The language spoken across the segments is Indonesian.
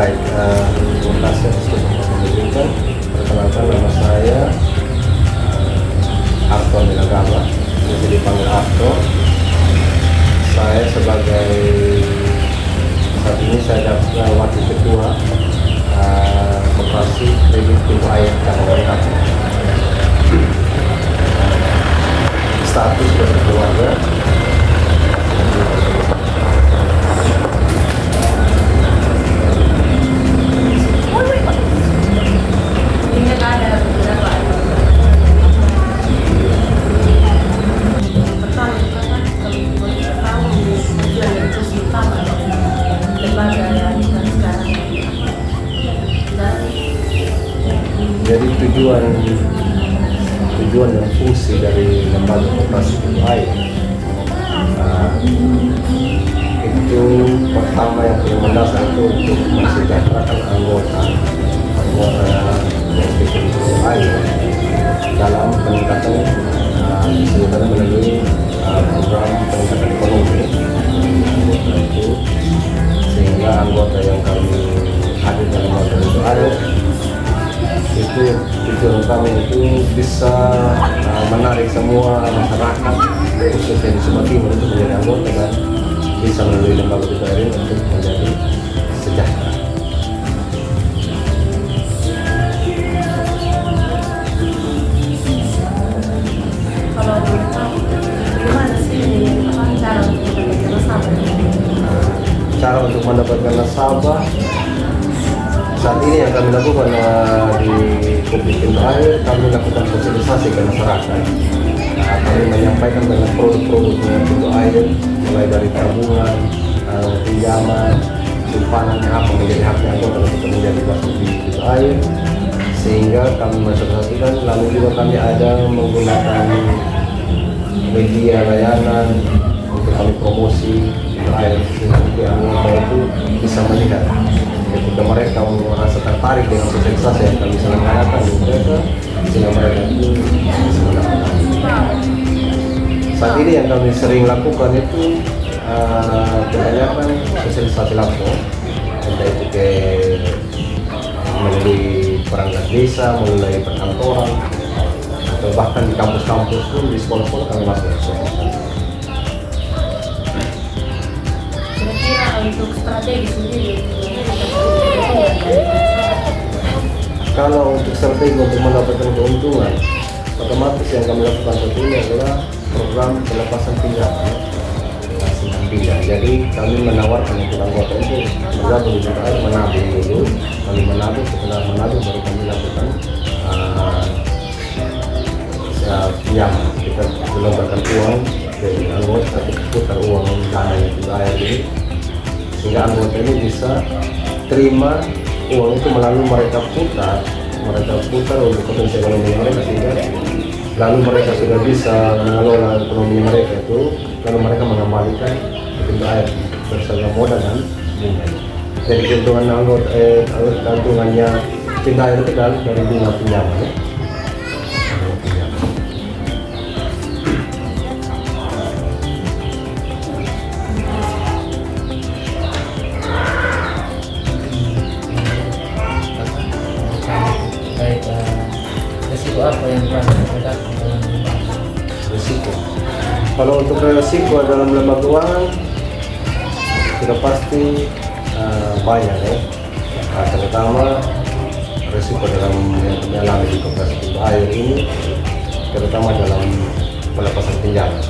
Baik, terima kasih atas kesempatan diberikan. Perkenalkan, nama saya Arto Milagama, bisa dipanggil Arto. Saya sebagai saat ini saya adalah wakil ketua Koperasi Kredit Pintu Air Kabupaten. Status berkeluarga. Jadi tujuan dan fungsi dari lembaga koperasi pintu air itu pertama yang paling mendasar itu untuk mensejahterakan anggota yang di pintu air dalam peningkatan disebutkan melalui program peningkatan ekonomi itu, sehingga anggota yang kami hadir dalam lembaga pintu air itu tujuan kami itu bisa menarik semua masyarakat khususnya di Sumba Timur untuk menjadi anggota dan bisa melalui lembaga pintu air ini untuk menjadi sejahtera. Kalau gimana sih cara untuk mendapatkan nasabah? Cara untuk mendapatkan nasabah saat ini yang kami lakukan di Koperasi Pintu Air, kami lakukan sosialisasi ke masyarakat. Kami menyampaikan dengan produk-produknya pintu air, mulai dari tabungan, pinjaman, simpanan yang apa menjadi haknya anggota untuk menjadi masuk di pintu air, sehingga kami mensosialisasikan. Lalu juga kami ada menggunakan media layanan untuk kami promosi pintu air, sehingga anggota itu bisa melihat. Ketika mereka merasa tertarik dengan sosialisasi yang kami selenggarakan di mereka, sehingga mereka itu bisa mendapatkan. Saat ini yang kami sering lakukan itu kebanyakan sosialisasi langsung, entah itu ke melalui perangkat desa, melalui perkantoran, atau bahkan di kampus-kampus pun, di sekolah-sekolah kami masuk sosialisasi. Kira-kira untuk strategi sendiri, kalau untuk strategi untuk mendapatkan keuntungan, otomatis yang kami lakukan saat ini adalah program pelepasan pinjaman. Jadi kami menawarkan untuk anggota itu bergabung di pintu air, menabung dulu, lalu menabung, setelah menabung baru kami lakukan pinjaman. Kita menggelontorkan uang dari anggota, putar uang dana yang pintu air ini, sehingga anggota ini bisa terima uang itu melalui mereka putar untuk potensi ekonomi mereka, sehingga lalu mereka sudah bisa mengelola ekonomi mereka itu, lalu mereka mengembalikan ke pintu air bersama modal dan bunga. Jadi keuntungan keuntungannya pintu air itu dari bunga pinjaman. Risiko apa yang terdapat dalam Risiko. Kalau untuk risiko dalam lembaga keuangan sudah pasti banyak ya. Terutama risiko dalam yang kami alami di Koperasi Pintu Air ini, terutama dalam pelepasan pinjaman.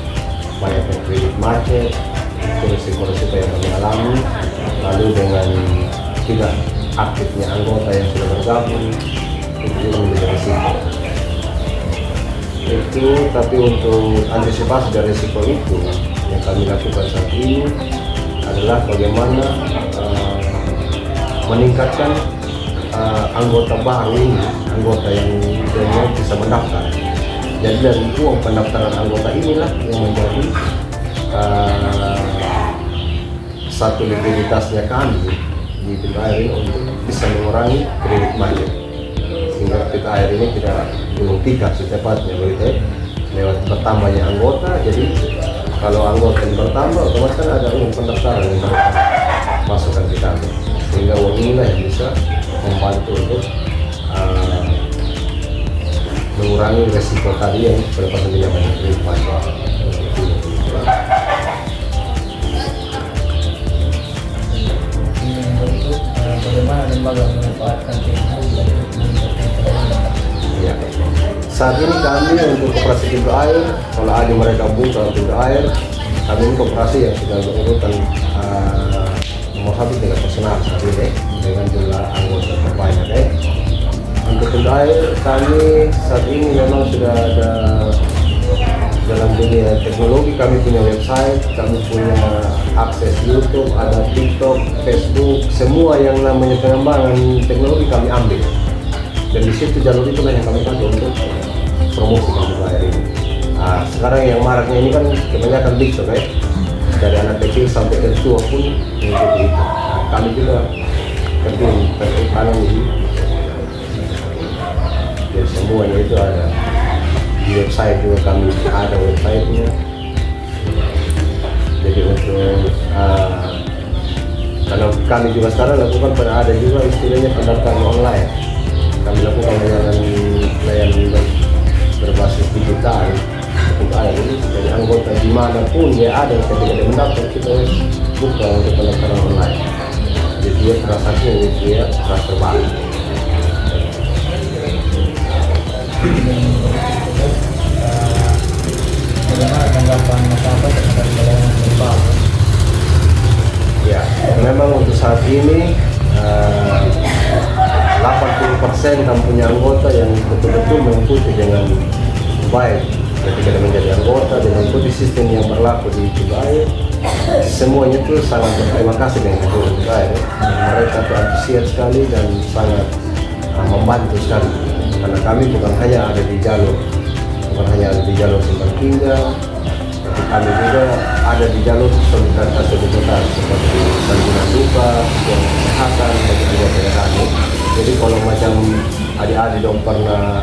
Banyak yang kredit macet, itu risiko-risiko yang kami alami. Lalu dengan tidak aktifnya anggota yang sudah bergabung, itu juga menjadi risiko. Itu tapi untuk antisipasi dari risiko itu yang kami lakukan saat ini adalah bagaimana meningkatkan anggota baru ini, anggota yang bisa mendaftar. Jadi dari uang pendaftaran anggota inilah yang menjadi satu likuiditasnya kami di pintu air ini untuk bisa mengurangi kredit macet, sehingga pintu air ini tidak gulung tikar secepatnya begitu, lewat bertambahnya anggota. Jadi kalau anggota yang bertambah, otomatis kan ada uang pendaftaran yang mereka masukkan ke kami, sehingga uang inilah yang bisa mengurangi resiko tadi yang berlebihan tidak banyak ribuan. Untuk bagaimana lembaga memanfaatkan teknologi untuk meningkatkan pendanaan. Ya. Saat ini kami untuk koperasi pintu air, kalau ada mereka buka pintu air, kami ini koperasi yang sudah berurutan nomor 1 tingkat nasional saat ini dengan jumlah anggota terbanyak. Untuk pintu air kami saat ini memang sudah ada dalam dunia teknologi, kami punya website, kami punya akses YouTube, ada TikTok, Facebook, semua yang namanya pengembangan teknologi kami ambil. Dan di situ jalur itulah yang kami pakai untuk promosi pintu air ini. Nah, sekarang yang maraknya ini kan kebanyakan TikTok dari anak kecil sampai ke tua pun mengikuti itu. Nah, kami juga terjun periklanan ini. Jadi semuanya itu ada di website juga, kami ada websitenya. Jadi untuk karena kami juga sekarang lakukan pernah ada juga istilahnya pendaftaran online. Kami lakukan layanan berbasis digital untuk air ini. Jadi anggota dimanapun dia ada, ketika dia mendaftar kita buka untuk pendaftaran online. Jadi dia transaksi yang dia transfer balik. Bagaimana tanggapan masyarakat terhadap pelayanan lembaga? Ya, memang untuk saat ini 80% kami punya anggota yang betul-betul mengikuti dengan baik ketika dia menjadi anggota dan mengikuti sistem yang berlaku di pintu air. Semuanya itu sangat berterima kasih dengan pintu air. Mereka itu antusias sekali dan sangat membantu sekali. Karena kami bukan hanya ada di jalur Simpang Tinggal, kami juga ada di jalur solidaritas kota seperti Bangunan Duka, kesehatan, bagi anggota kami. Jadi kalau macam adik-adik dong pernah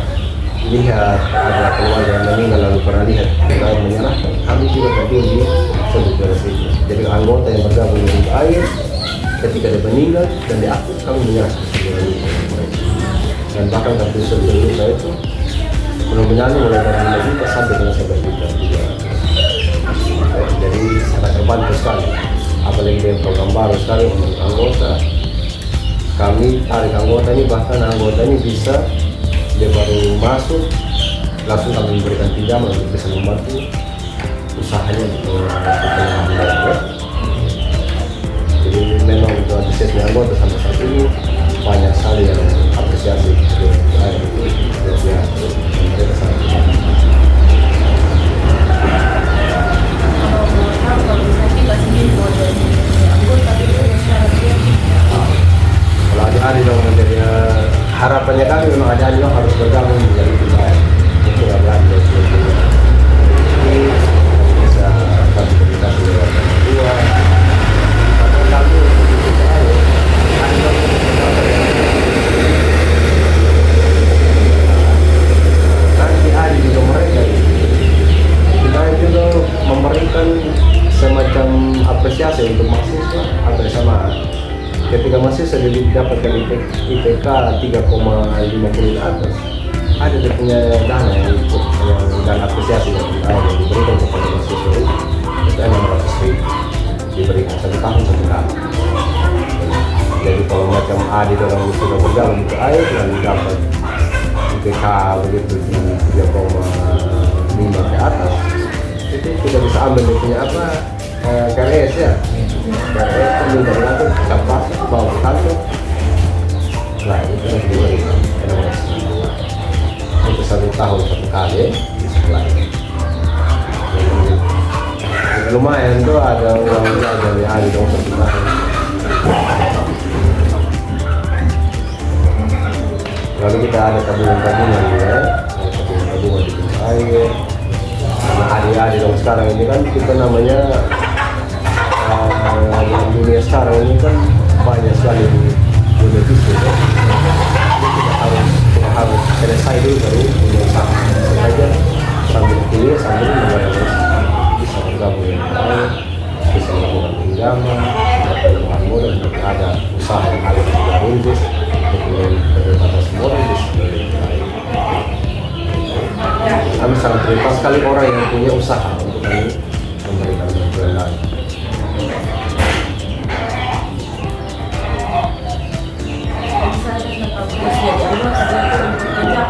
lihat ada keluarga yang meninggal lalu pernah lihat kita menyerahkan, kami juga terjun di solidaritas itu. Jadi anggota yang bergabung di air ketika dia meninggal dan diakui, kami menyerahkan dan bahkan kartu solidaritas itu belum menyalur mulai dari 5 juta sampai dengan 11 juta juga. Jadi sangat terbantu sekali, apalagi dengan program baru sekali untuk anggota. Kami tarik anggota ini, bahkan anggota ini bisa dia baru masuk langsung kami memberikan pinjaman untuk bisa membantu usahanya untuk pengembangan. Jadi memang untuk antusiasnya anggota sampai saat ini banyak sekali yang apresiasi mereka sangat Kalau bisa kita sendiri mau jadi anggota itu syaratnya. kalau adik-adik dong menjadi harapannya kami memang adik-adik dong harus bergabung menjadi tim air. Itu nggak berani ini bisa kami komunikasi lewat dua. Karena kami tim air nanti juga mereka kita juga memberikan semacam apresiasi untuk mahasiswa atau sama. Ketika mahasiswa dia dapatkan IPK 3,50 ke atas, ada dia punya dana yang dana apresiasi yang diberikan kepada mahasiswa itu 600.000 diberikan 1 tahun 1 kali. Jadi kalau macam adik dalam sudah berjalan ke air dan dapat IPK begitu di 3,5 ke atas, itu kita bisa ambil dia punya apa KRS ya. KRS itu minta berlaku capas bawa ke kantor. Nah itu yang diberikan untuk 1 tahun 1 kali di sekolah. Lumayan tuh ada uangnya dari hari dong 1 tahun. Lalu kita ada tabungan-tabungan juga, tabungan di pintu air. Karena adik-adik dong sekarang ini kan kita namanya dalam dunia sekarang ini kan banyak sekali dunia bisnis ya. Kita harus selesai dulu baru punya usaha. Sengaja sambil kuliah sambil membayar bisa bergabung dengan lain, bisa melakukan pinjaman, melakukan modal, dan ada usaha yang harus kita rintis, kemudian berbatas modal di sebagai lain. prioritas sekali orang yang punya usaha untuk kami memberikan bantuan lain. Bisa tentang usia di Allah tadi itu untuk pinjam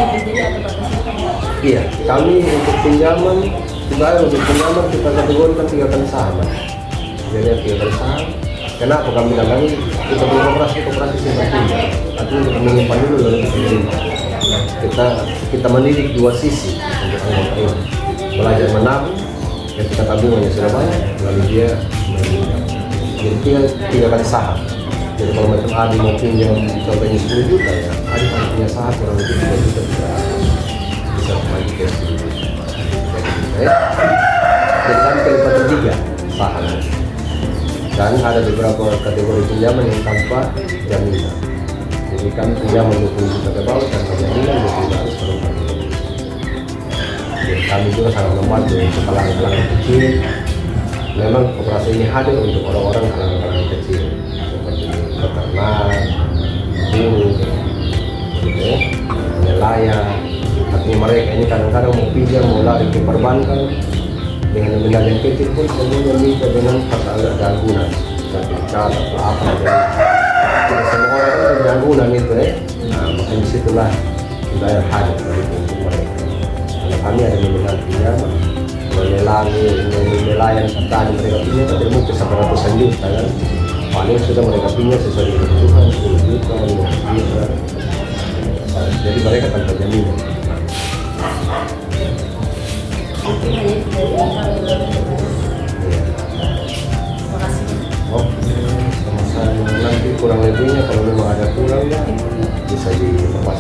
ada jadi ada batasnya. Iya, kami untuk pinjaman, sebenarnya untuk pinjaman kita kategorikan 3 kali saham. Jadi 3 kali saham. Kenapa kami bilang kami kita beroperasi simpan pinjam. Artinya untuk menyimpan dulu lalu kita mendidik 2 sisi untuk anggota ini. Belajar menabung, ketika tabungannya sudah banyak, lalu dia meminjam. Jadi 3 kali saham. Jadi kalau macam Adi mau pinjam contohnya 10 juta ya, Adi harus punya saham kurang lebih 3 juta bisa lagi ke 10 juta. Jadi kami kelipatan 3 saham. Dan ada beberapa kategori pinjaman yang tanpa jaminan. Jadi kami pinjaman 20 juta ke bawah tanpa jaminan 20 juta harus berubah. Jadi kami juga sangat membantu untuk kalangan-kalangan kecil. Memang operasi ini hadir untuk orang-orang kalangan-kalangan kecil seperti peternak, buruh, gitu ya, nelayan. Artinya mereka ini kadang-kadang mau pinjam, mau lari ke perbankan dengan nominal yang kecil pun semuanya bisa dengan harta gangguan sertifikat atau apa. Jadi semua orang itu gangguan itu ya. Nah, makanya disitulah kita hadir untuk mereka. Kalau kami ada nominal pinjaman, nelayan petani mereka punya kan tidak mungkin sampai ratusan juta kan. Paling sudah mereka punya sesuai dengan kebutuhan 10 juta, 20 juta. Jadi mereka tanpa jaminan. Mungkin hanya itu dari Iya. terima kasih. Oke, sama-sama. Nanti kurang lebihnya kalau memang ada kurang ya bisa dilepas.